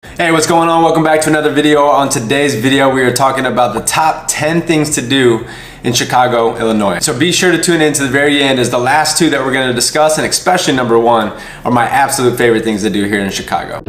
Hey, what's going on? Welcome back to another video. On today's video, we are talking about the top 10 things to do in Chicago, Illinois. So be sure to tune in to the very end, as the last two that we're going to discuss, and especially number one, are my absolute favorite things to do here in Chicago.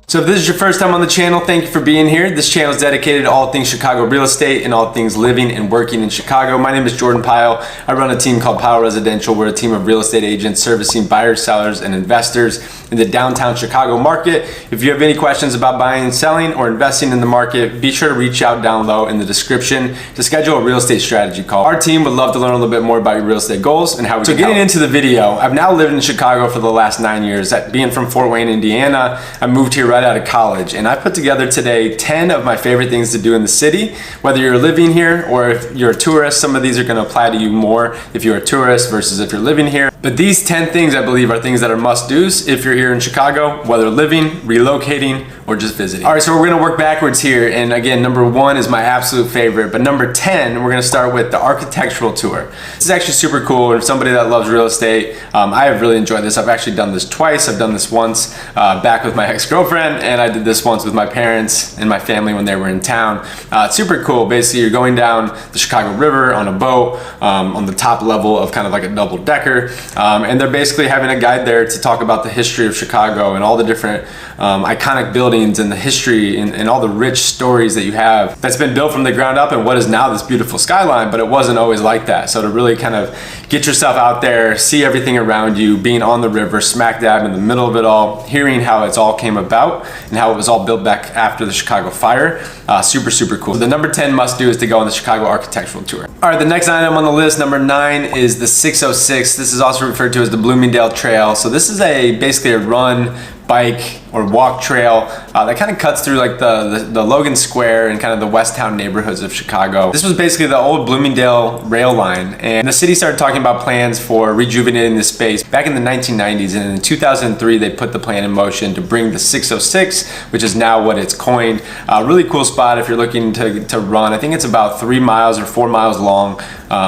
So if this is your first time on the channel, thank you for being here. This channel is dedicated to all things Chicago real estate and all things living and working in Chicago. My name is Jordan Pyle. I run a team called Pyle Residential. We're a team of real estate agents servicing buyers, sellers, and investors in the downtown Chicago market. If you have any questions about buying, selling, or investing in the market, be sure to reach out down low in the description to schedule a real estate strategy call. Our team would love to learn a little bit more about your real estate goals and how we can help. Into the video, I've now lived in Chicago for the last 9 years. Being from Fort Wayne, Indiana, I moved here right out of college, and I put together today 10 of my favorite things to do in the city. Whether you're living here or if you're a tourist, some of these are going to apply to you more if you're a tourist versus if you're living here. But these 10 things, I believe, are things that are must-dos if you're here in Chicago, whether living, relocating, or just visiting. All right, so we're gonna work backwards here. And again, number one is my absolute favorite, but number 10, we're gonna start with the architectural tour. This is actually super cool. And somebody that loves real estate, I have really enjoyed this. I've actually done this twice. I've done this once back with my ex-girlfriend, and I did this once with my parents and my family when they were in town. It's super cool. Basically, you're going down the Chicago River on a boat on the top level of kind of like a double decker. And they're basically having a guide there to talk about the history of Chicago and all the different iconic buildings and the history and all the rich stories that you have that's been built from the ground up and what is now this beautiful skyline, but it wasn't always like that. So to really kind of get yourself out there, see everything around you, being on the river, smack dab in the middle of it all, hearing how it's all came about and how it was all built back after the Chicago fire. Super, super cool. The number 10 must do is to go on the Chicago architectural tour. All right, the next item on the list, number 9, is the 606. This is also referred to as the Bloomingdale Trail. So this is basically a run, bike, or walk trail that kind of cuts through like the Logan Square and kind of the West Town neighborhoods of Chicago. This was basically the old Bloomingdale rail line, and the city started talking about plans for rejuvenating this space back in the 1990s, and in 2003 they put the plan in motion to bring the 606, which is now what it's coined. Really cool spot if you're looking to run. I think it's about 3 miles or 4 miles long,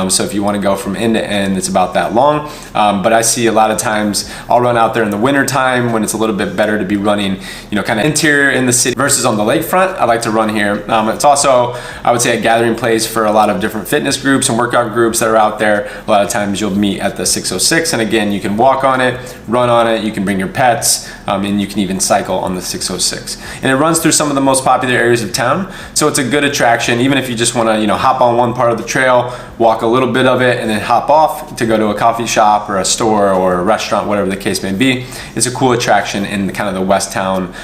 so if you want to go from end to end, it's about that long. But I see a lot of times I'll run out there in the winter time when it's a little bit better to be running, kind of interior in the city versus on the lakefront. I like to run here. It's also, I would say, a gathering place for a lot of different fitness groups and workout groups that are out there. A lot of times you'll meet at the 606, and again, you can walk on it, run on it, you can bring your pets, and you can even cycle on the 606. And it runs through some of the most popular areas of town, so it's a good attraction, even if you just want to, hop on one part of the trail, walk a little bit of it, and then hop off to go to a coffee shop or a store or a restaurant, whatever the case may be. It's a cool attraction in kind of the West Town,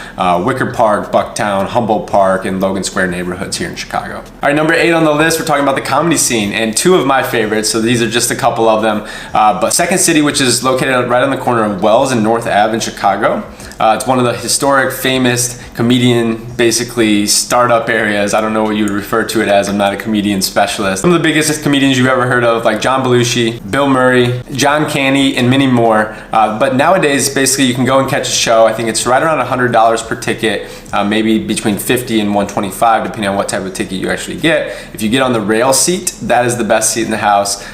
Wicker Park, Bucktown, Humboldt Park, and Logan Square neighborhoods here in Chicago. All right, number 8 on the list, we're talking about the comedy scene, and 2 of my favorites, so these are just a couple of them. But Second City, which is located right on the corner of Wells and North Ave in Chicago. It's one of the historic, famous comedian, basically startup areas. I don't know what you would refer to it as. I'm not a comedian specialist. Some of the biggest comedians you've ever heard of, like John Belushi, Bill Murray, John Candy, and many more. But nowadays, basically, you can go and catch a show. I think it's right around $100 per ticket, maybe between $50 and $125, depending on what type of ticket you actually get. If you get on the rail seat, that is the best seat in the house.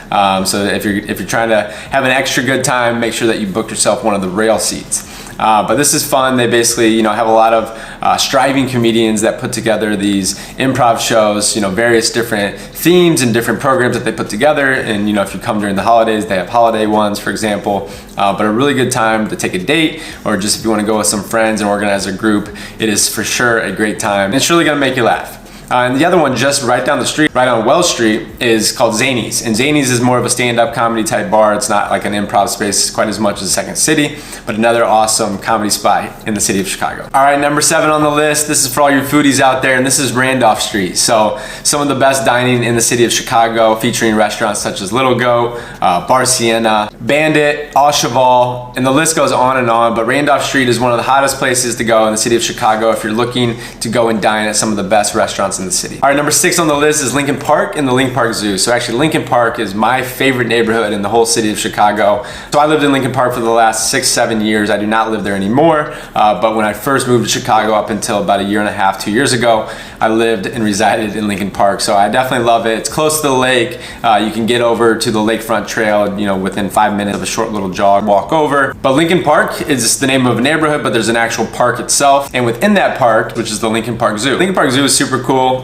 So if you're trying to have an extra good time, make sure that you book yourself one of the rail seats. But this is fun. They basically, have a lot of striving comedians that put together these improv shows, various different themes and different programs that they put together. And, if you come during the holidays, they have holiday ones, for example. But a really good time to take a date, or just if you want to go with some friends and organize a group, it is for sure a great time. It's really going to make you laugh. And the other one just right down the street, right on Wells Street, is called Zanies. And Zanies is more of a stand-up comedy type bar. It's not like an improv space quite as much as Second City, but another awesome comedy spot in the city of Chicago. All right, number 7 on the list. This is for all your foodies out there, and this is Randolph Street. So some of the best dining in the city of Chicago, featuring restaurants such as Little Goat, Bar Sienna, Bandit, Au Cheval, and the list goes on and on. But Randolph Street is one of the hottest places to go in the city of Chicago if you're looking to go and dine at some of the best restaurants restaurants in the city. All right, number 6 on the list is Lincoln Park and the Lincoln Park Zoo. So actually Lincoln Park is my favorite neighborhood in the whole city of Chicago. So I lived in Lincoln Park for the last 6-7 years. I do not live there anymore, but when I first moved to Chicago up until about a year and a half, 2 years ago, I lived and resided in Lincoln Park. So I definitely love it. It's close to the lake. You can get over to the Lakefront Trail, within 5 minutes of a short little jog, walk over. But Lincoln Park is the name of a neighborhood, but there's an actual park itself. And within that park, which is the Lincoln Park Zoo. Lincoln Park Zoo is super cool.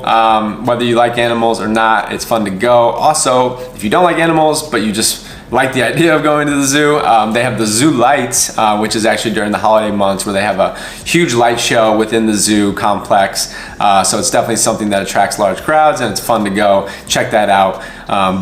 Whether you like animals or not, it's fun to go. Also, if you don't like animals, but you just like the idea of going to the zoo, they have the zoo lights, which is actually during the holiday months where they have a huge light show within the zoo complex. So it's definitely something that attracts large crowds, and it's fun to go. Check that out.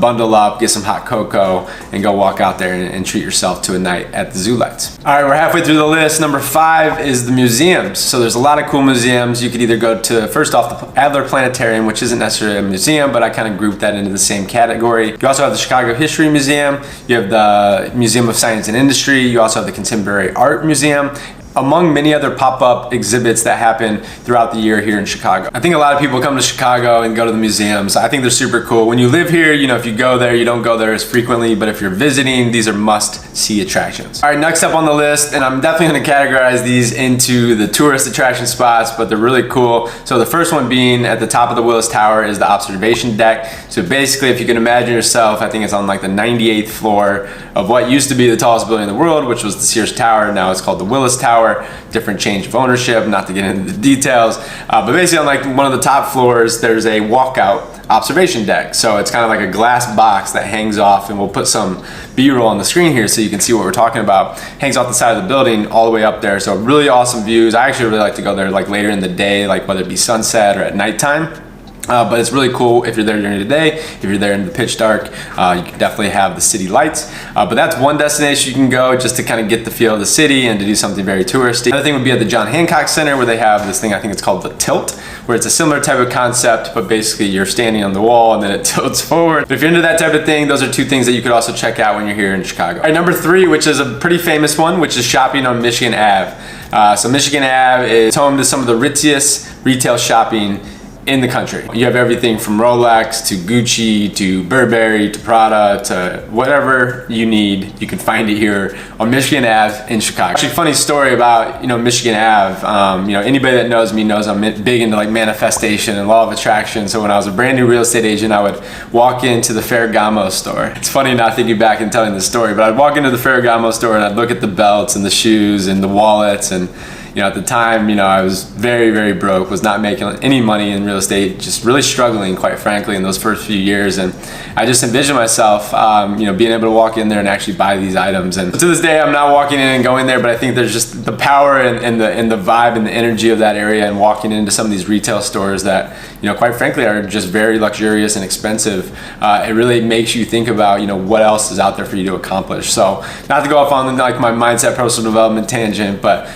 Bundle up, get some hot cocoa, and go walk out there and treat yourself to a night at the zoo lights. All right, we're halfway through the list. Number 5 is the museums. So there's a lot of cool museums. You could either go to, first off, the Adler Planetarium, which isn't necessarily a museum, but I kind of grouped that into the same category. You also have the Chicago History Museum. You have the Museum of Science and Industry. You also have the Contemporary Art Museum, among many other pop-up exhibits that happen throughout the year here in Chicago. I think a lot of people come to Chicago and go to the museums. I think they're super cool. When you live here, if you go there, you don't go there as frequently, but if you're visiting, these are must-see attractions. All right, next up on the list, and I'm definitely gonna categorize these into the tourist attraction spots, but they're really cool. So the first one being at the top of the Willis Tower is the observation deck. So basically, if you can imagine yourself, I think it's on like the 98th floor of what used to be the tallest building in the world, which was the Sears Tower. Now it's called the Willis Tower. Different change of ownership, not to get into the details, but basically on like one of the top floors there's a walkout observation deck. So it's kind of like a glass box that hangs off, and we'll put some B-roll on the screen here so you can see what we're talking about. Hangs off the side of the building all the way up there. So really awesome views. I actually really like to go there like later in the day, like whether it be sunset or at nighttime. But it's really cool if you're there during the day. If you're there in the pitch dark, you can definitely have the city lights. But that's one destination you can go just to kind of get the feel of the city and to do something very touristy. Another thing would be at the John Hancock Center, where they have this thing, I think it's called the tilt, where it's a similar type of concept, but basically you're standing on the wall and then it tilts forward. But if you're into that type of thing, those are 2 things that you could also check out when you're here in Chicago. All right, number 3, which is a pretty famous one, which is shopping on Michigan Ave. So Michigan Ave is home to some of the ritziest retail shopping in the country. You have everything from Rolex to Gucci to Burberry to Prada to whatever you need. You can find it here on Michigan Ave in Chicago. Actually, funny story about Michigan Ave. Anybody that knows me knows I'm big into like manifestation and law of attraction. So when I was a brand new real estate agent, I would walk into the Ferragamo store. It's funny not thinking back and telling the story, but I'd walk into the Ferragamo store and I'd look at the belts and the shoes and the wallets, and at the time, I was very, very broke, was not making any money in real estate, just really struggling, quite frankly, in those first few years. And I just envisioned myself, being able to walk in there and actually buy these items. And to this day, I'm not walking in and going there, but I think there's just the power and the vibe and the energy of that area, and walking into some of these retail stores that, quite frankly, are just very luxurious and expensive. It really makes you think about, what else is out there for you to accomplish. So not to go off on like my mindset, personal development tangent, but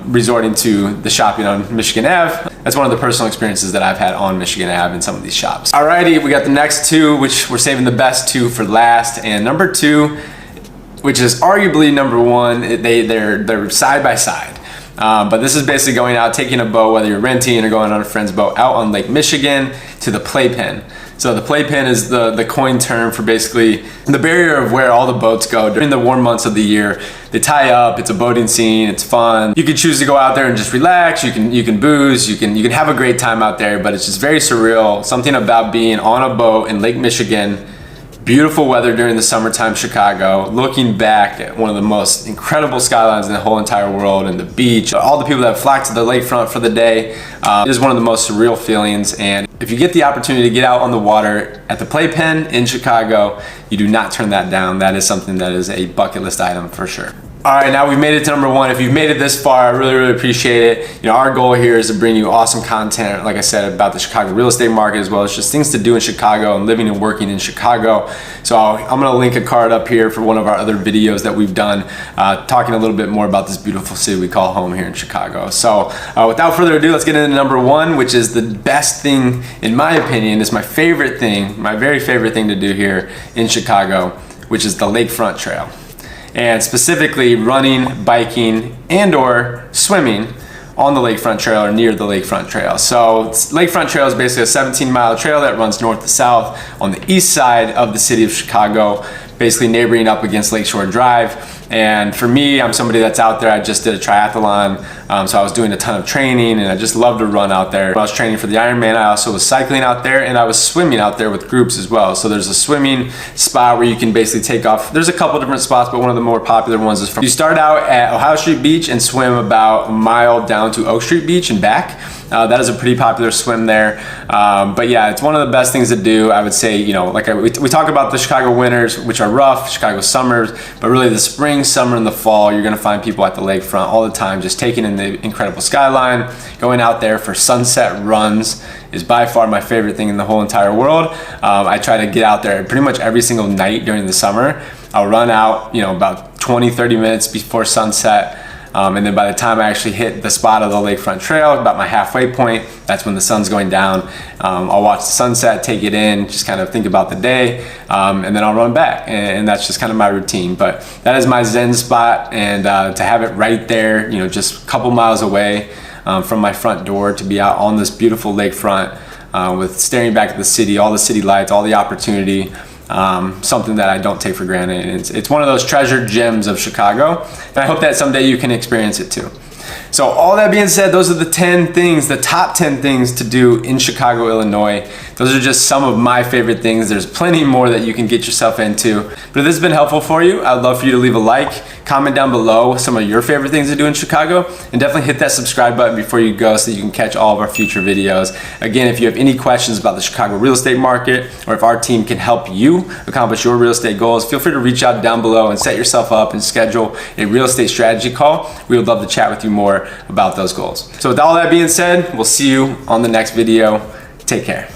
resorting to the shopping on Michigan Ave. That's one of the personal experiences that I've had on Michigan Ave in some of these shops. Alrighty, we got the next 2, which we're saving the best 2 for last. And number 2, which is arguably number 1, they're side by side. But this is basically going out, taking a boat, whether you're renting or going on a friend's boat, out on Lake Michigan to the playpen. So the playpen is the coined term for basically the barrier of where all the boats go during the warm months of the year. They tie up, it's a boating scene, it's fun. You can choose to go out there and just relax, you can booze, you can have a great time out there, but it's just very surreal. Something about being on a boat in Lake Michigan, beautiful weather during the summertime Chicago, looking back at one of the most incredible skylines in the whole entire world, and the beach, all the people that flock to the lakefront for the day. It is one of the most surreal feelings, and if you get the opportunity to get out on the water at the playpen in Chicago, you do not turn that down. That is something that is a bucket list item for sure. All right, now we've made it to number 1. If you've made it this far, I really, really appreciate it. Our goal here is to bring you awesome content, like I said, about the Chicago real estate market, as well as just things to do in Chicago and living and working in Chicago. So I'm gonna link a card up here for one of our other videos that we've done, talking a little bit more about this beautiful city we call home here in Chicago. So without further ado, let's get into number 1, which is the best thing, in my opinion, is my favorite thing, my very favorite thing to do here in Chicago, which is the Lakefront Trail. And specifically running, biking, and or swimming on the Lakefront Trail or near the Lakefront Trail. So Lakefront Trail is basically a 17-mile trail that runs north to south on the east side of the city of Chicago, basically neighboring up against Lakeshore Drive. And for me, I'm somebody that's out there. I just did a triathlon, so I was doing a ton of training, and I just love to run out there. When I was training for the Ironman, I also was cycling out there, and I was swimming out there with groups as well. So there's a swimming spot where you can basically take off. There's a couple different spots, but one of the more popular ones is you start out at Ohio Street Beach and swim about a mile down to Oak Street Beach and back. That is a pretty popular swim there. But yeah, it's one of the best things to do. I would say, like we talk about the Chicago winters, which are rough, Chicago summers, but really the spring, summer, and the fall, you're gonna find people at the lakefront all the time, just taking in the incredible skyline. Going out there for sunset runs is by far my favorite thing in the whole entire world. I try to get out there pretty much every single night during the summer. I'll run out, about 20-30 minutes before sunset. And then by the time I actually hit the spot of the Lakefront Trail, about my halfway point, that's when the sun's going down. I'll watch the sunset, take it in, just kind of think about the day, and then I'll run back. And that's just kind of my routine. But that is my Zen spot, and to have it right there, just a couple miles away from my front door, to be out on this beautiful lakefront with staring back at the city, all the city lights, all the opportunity. Something that I don't take for granted. And it's one of those treasured gems of Chicago, and I hope that someday you can experience it too. So all that being said, those are the 10 things, the top 10 things to do in Chicago, Illinois. Those are just some of my favorite things. There's plenty more that you can get yourself into. But if this has been helpful for you, I'd love for you to leave a like, comment down below some of your favorite things to do in Chicago, and definitely hit that subscribe button before you go so that you can catch all of our future videos. Again, if you have any questions about the Chicago real estate market, or if our team can help you accomplish your real estate goals, feel free to reach out down below and set yourself up and schedule a real estate strategy call. We would love to chat with you more about those goals. So with all that being said, we'll see you on the next video. Take care.